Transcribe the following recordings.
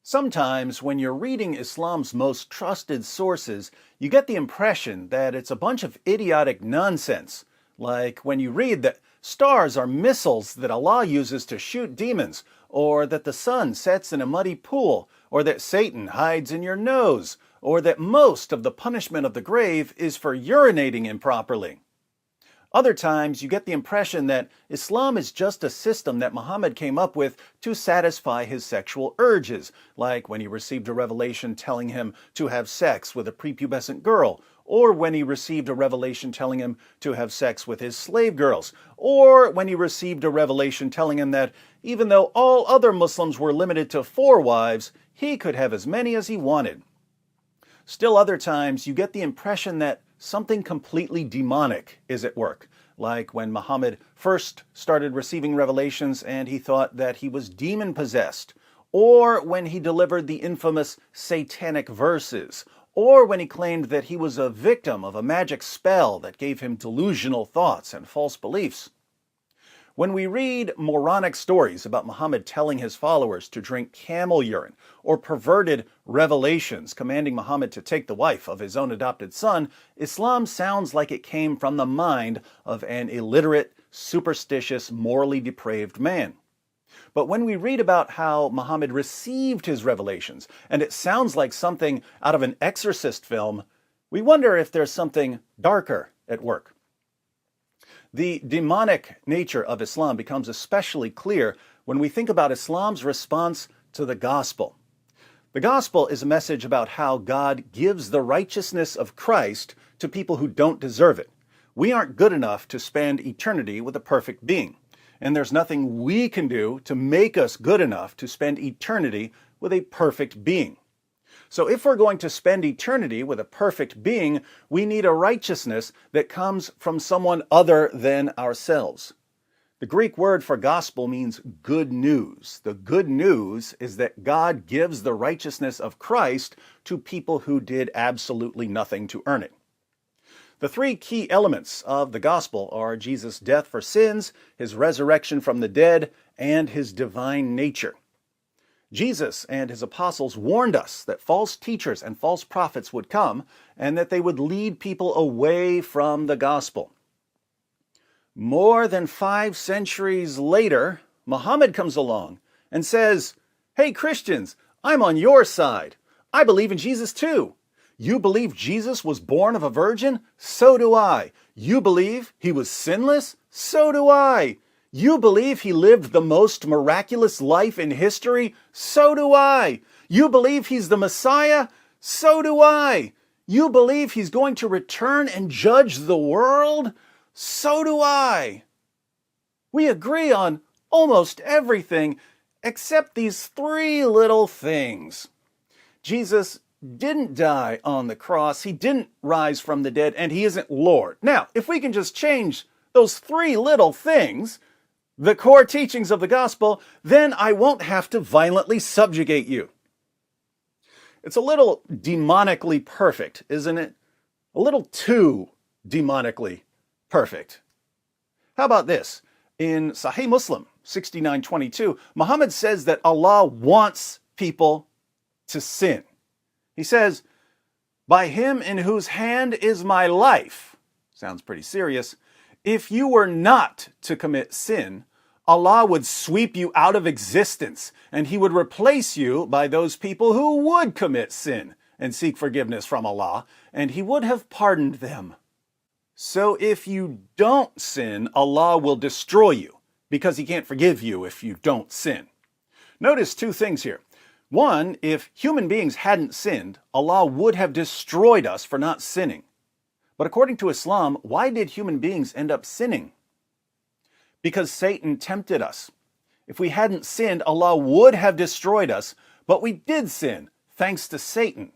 Sometimes, when you're reading Islam's most trusted sources, you get the impression that it's a bunch of idiotic nonsense. Like when you read that stars are missiles that Allah uses to shoot demons, or that the sun sets in a muddy pool, or that Satan hides in your nose, or that most of the punishment of the grave is for urinating improperly. Other times, you get the impression that Islam is just a system that Muhammad came up with to satisfy his sexual urges, like when he received a revelation telling him to have sex with a prepubescent girl, or when he received a revelation telling him to have sex with his slave girls, or when he received a revelation telling him that even though all other Muslims were limited to 4 wives, he could have as many as he wanted. Still other times, you get the impression that something completely demonic is at work, like when Muhammad first started receiving revelations and he thought that he was demon-possessed, or when he delivered the infamous satanic verses, or when he claimed that he was a victim of a magic spell that gave him delusional thoughts and false beliefs. When we read moronic stories about Muhammad telling his followers to drink camel urine, or perverted revelations commanding Muhammad to take the wife of his own adopted son, Islam sounds like it came from the mind of an illiterate, superstitious, morally depraved man. But when we read about how Muhammad received his revelations, and it sounds like something out of an exorcist film, we wonder if there's something darker at work. The demonic nature of Islam becomes especially clear when we think about Islam's response to the gospel. The gospel is a message about how God gives the righteousness of Christ to people who don't deserve it. We aren't good enough to spend eternity with a perfect being, and there's nothing we can do to make us good enough to spend eternity with a perfect being. So if we're going to spend eternity with a perfect being, we need a righteousness that comes from someone other than ourselves. The Greek word for gospel means good news. The good news is that God gives the righteousness of Christ to people who did absolutely nothing to earn it. The 3 key elements of the gospel are Jesus' death for sins, his resurrection from the dead, and his divine nature. Jesus and his apostles warned us that false teachers and false prophets would come and that they would lead people away from the gospel. More than 5 centuries later, Muhammad comes along and says, "Hey Christians, I'm on your side. I believe in Jesus too. You believe Jesus was born of a virgin? So do I. You believe he was sinless? So do I. You believe he lived the most miraculous life in history? So do I. You believe he's the Messiah? So do I. You believe he's going to return and judge the world? So do I." We agree on almost everything except these 3 little things. Jesus didn't die on the cross, he didn't rise from the dead, and he isn't Lord. Now, if we can just change those 3 little things, the core teachings of the gospel, then I won't have to violently subjugate you. It's a little demonically perfect, isn't it? A little too demonically perfect. How about this? In Sahih Muslim 69:22, Muhammad says that Allah wants people to sin. He says, "By him in whose hand is my life," sounds pretty serious, "if you were not to commit sin, Allah would sweep you out of existence, and he would replace you by those people who would commit sin and seek forgiveness from Allah, and he would have pardoned them." So if you don't sin, Allah will destroy you, because he can't forgive you if you don't sin. Notice 2 things here. One, if human beings hadn't sinned, Allah would have destroyed us for not sinning. But according to Islam, why did human beings end up sinning? Because Satan tempted us. If we hadn't sinned, Allah would have destroyed us, but we did sin, thanks to Satan.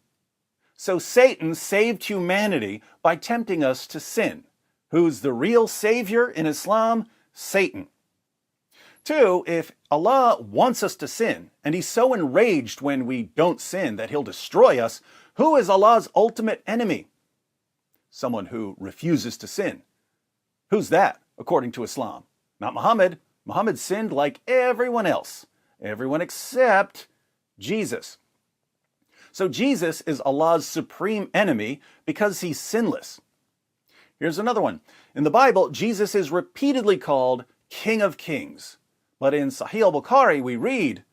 So Satan saved humanity by tempting us to sin. Who's the real savior in Islam? Satan. 2, if Allah wants us to sin, and he's so enraged when we don't sin that he'll destroy us, who is Allah's ultimate enemy? Someone who refuses to sin. Who's that, according to Islam? Not Muhammad. Muhammad sinned like everyone else. Everyone except Jesus. So Jesus is Allah's supreme enemy because he's sinless. Here's another one. In the Bible, Jesus is repeatedly called King of Kings. But in Sahih al-Bukhari, we read,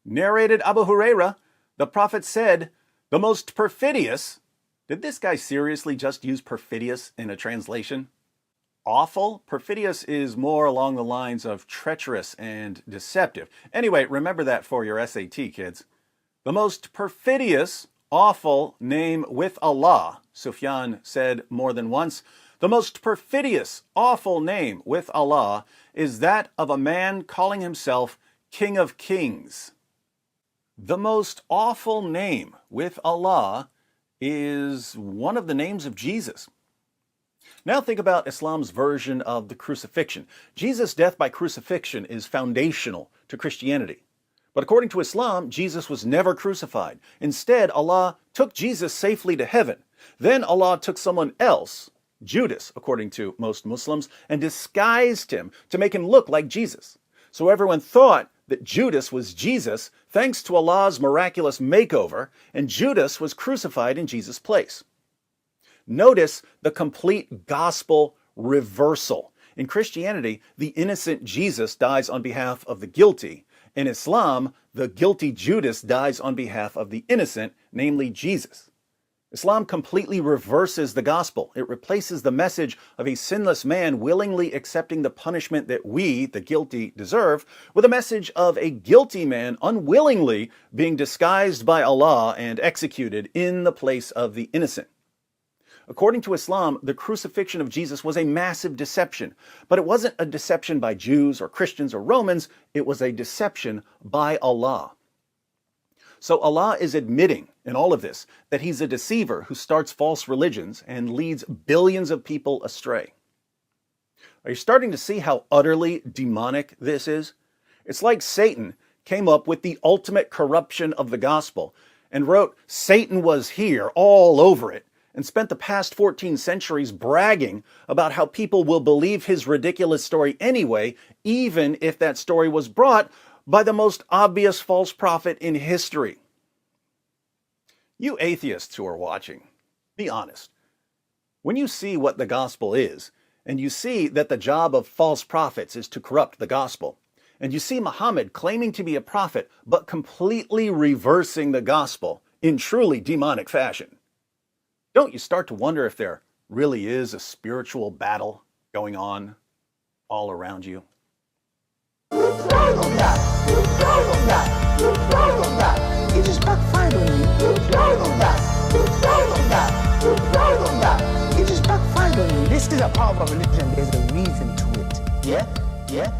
narrated Abu Huraira, the Prophet said, the most perfidious. Did this guy seriously just use perfidious in a translation? Awful? Perfidious is more along the lines of treacherous and deceptive. Anyway, remember that for your SAT, kids. The most perfidious, awful name with Allah, Sufyan said more than once. The most perfidious, awful name with Allah is that of a man calling himself King of Kings. The most awful name with Allah is one of the names of Jesus. Now think about Islam's version of the crucifixion. Jesus' death by crucifixion is foundational to Christianity. But according to Islam, Jesus was never crucified. Instead, Allah took Jesus safely to heaven. Then Allah took someone else, Judas, according to most Muslims, and disguised him to make him look like Jesus. So everyone thought that Judas was Jesus thanks to Allah's miraculous makeover, and Judas was crucified in Jesus' place. Notice the complete gospel reversal. In Christianity, the innocent Jesus dies on behalf of the guilty. In Islam, the guilty Judas dies on behalf of the innocent, namely Jesus. Islam completely reverses the gospel. It replaces the message of a sinless man willingly accepting the punishment that we, the guilty, deserve, with a message of a guilty man unwillingly being disguised by Allah and executed in the place of the innocent. According to Islam, the crucifixion of Jesus was a massive deception, but it wasn't a deception by Jews or Christians or Romans, it was a deception by Allah. So Allah is admitting in all of this that he's a deceiver who starts false religions and leads billions of people astray. Are you starting to see how utterly demonic this is? It's like Satan came up with the ultimate corruption of the gospel and wrote, "Satan was here," all over it, and spent the past 14 centuries bragging about how people will believe his ridiculous story anyway, even if that story was brought by the most obvious false prophet in history. You atheists who are watching, be honest. When you see what the gospel is, and you see that the job of false prophets is to corrupt the gospel, and you see Muhammad claiming to be a prophet, but completely reversing the gospel in truly demonic fashion, don't you start to wonder if there really is a spiritual battle going on all around you? It just backfired on me. It just backfired on me. This is a part of a religion. There's a reason to it. Yeah?